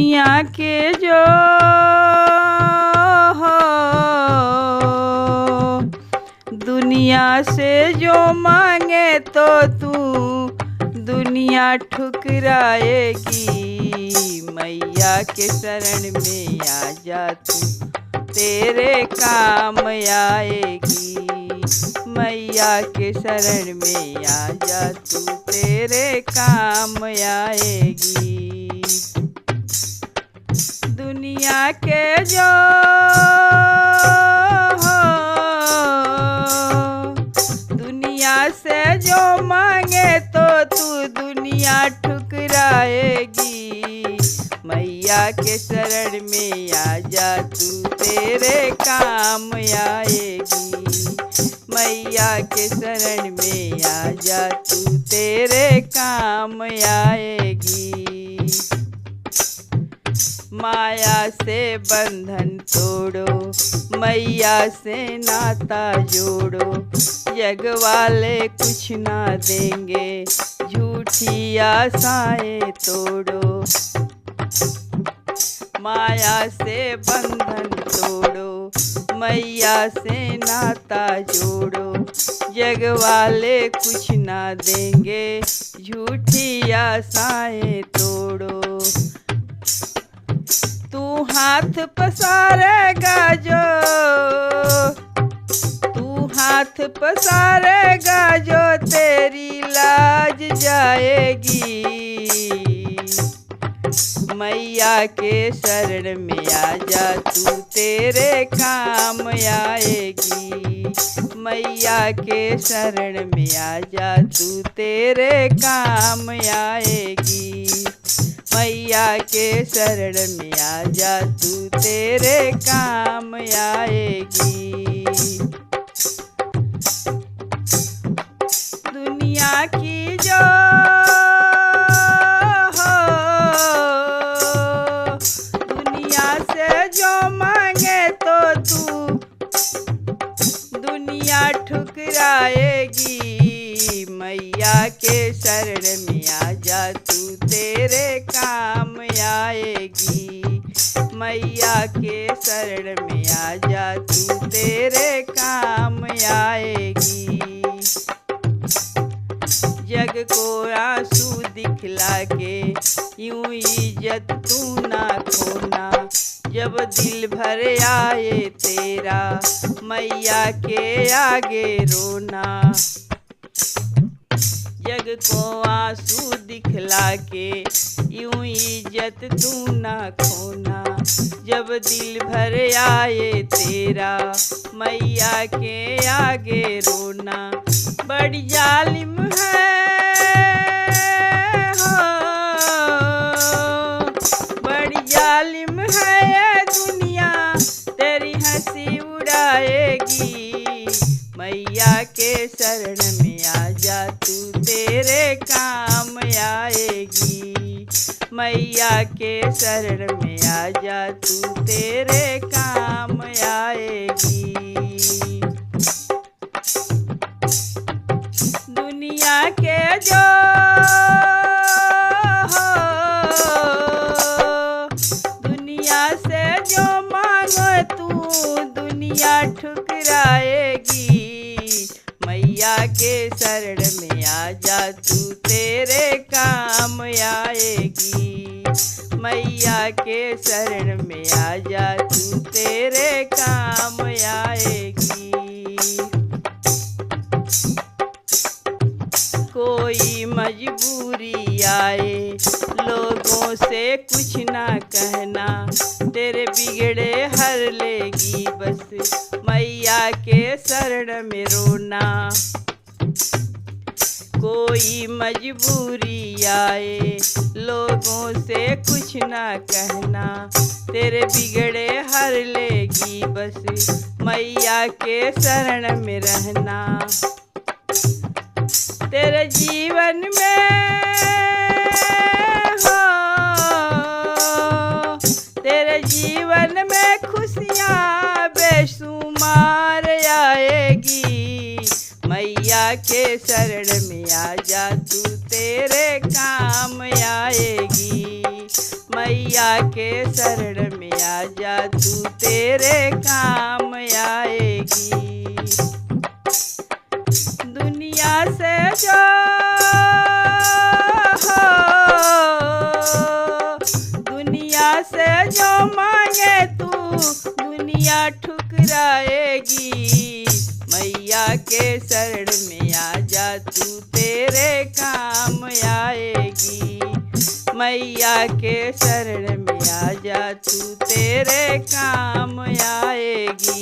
दुनिया के जो हो, दुनिया से जो मांगे तो तू दुनिया ठुकराएगी। मैया के शरण में आ जा तू, तेरे काम आएगी। मैया के शरण में आ जा तू, तेरे काम आएगी। दुनिया के जो हो, दुनिया से जो मांगे तो तू दुनिया ठुकराएगी। मैया के शरण में आ जा तू, तेरे काम आएगी। मैया के शरण में आ जा तू, तेरे काम आएगी। माया से बंधन तोड़ो, मैया से नाता जोड़ो। जग वाले कुछ ना देंगे, झूठी आशाएं तोड़ो। माया से बंधन तोड़ो, मैया से नाता जोड़ो। जग वाले कुछ ना देंगे, झूठी आशाएं तोड़ो। तू हाथ पसारेगा जो, तू हाथ पसारेगा जो, तेरी लाज जाएगी। मैया के शरण में आ जा तू, तेरे काम आएगी। मैया के शरण में आ जा तू, तेरे काम आएगी। मैया के शरण में आ जा तू, तेरे काम आएगी। दुनिया की जो हो, दुनिया से जो मांगे तो तू दुनिया ठुकराएगी। मैया के शरण में आ जा तू, तेरे काम आएगी। मैया के शरण में आ जा तू, तेरे काम आएगी। जग को आंसू दिखला के यूं इज्जत तू ना खोना। जब दिल भर आए तेरा, मैया के आगे रोना। जग को आंसू दिखला के यूं इज्जत तू ना खोना। जब दिल भर आए तेरा, मैया के आगे रोना। बड़ी जालिम है हो, बड़ी जालिम है ये दुनिया, तेरी हंसी उड़ाएगी। मैया के शरण में आ जा तू, तेरे काम आएगी। मैया के शरण में आ जा तू, तेरे काम आएगी। दुनिया के जो हो, दुनिया से जो मांगो तू दुनिया ठुकराएगी। मैया के शरण में आ जा तू, तेरे काम आएगी। मैया के शरण में आ जा तू, तेरे काम आएगी। कोई मजबूरी आए, लोगों से कुछ ना कहना। तेरे बिगड़े हर लेगी बस, मैया के शरण में रोना। कोई मजबूरी आए, लोगों से कुछ ना कहना। तेरे बिगड़े हर लेगी बस, मैया के शरण में रहना। तेरे जीवन में हो, तेरे जीवन में खुशियाँ बेशुमार आएगी। मैया के शरण में आ जा तू, तेरे काम आएगी। मैया मैया के शरण में आ जा तू तेरे काम आएगी। दुनिया से जो दुनिया से जो मांगे तू दुनिया ठुकराएगी। मैया के शरण में आ जा तू तेरे काम आएगी। मैया के शरण में आ जा तू तेरे काम आएगी।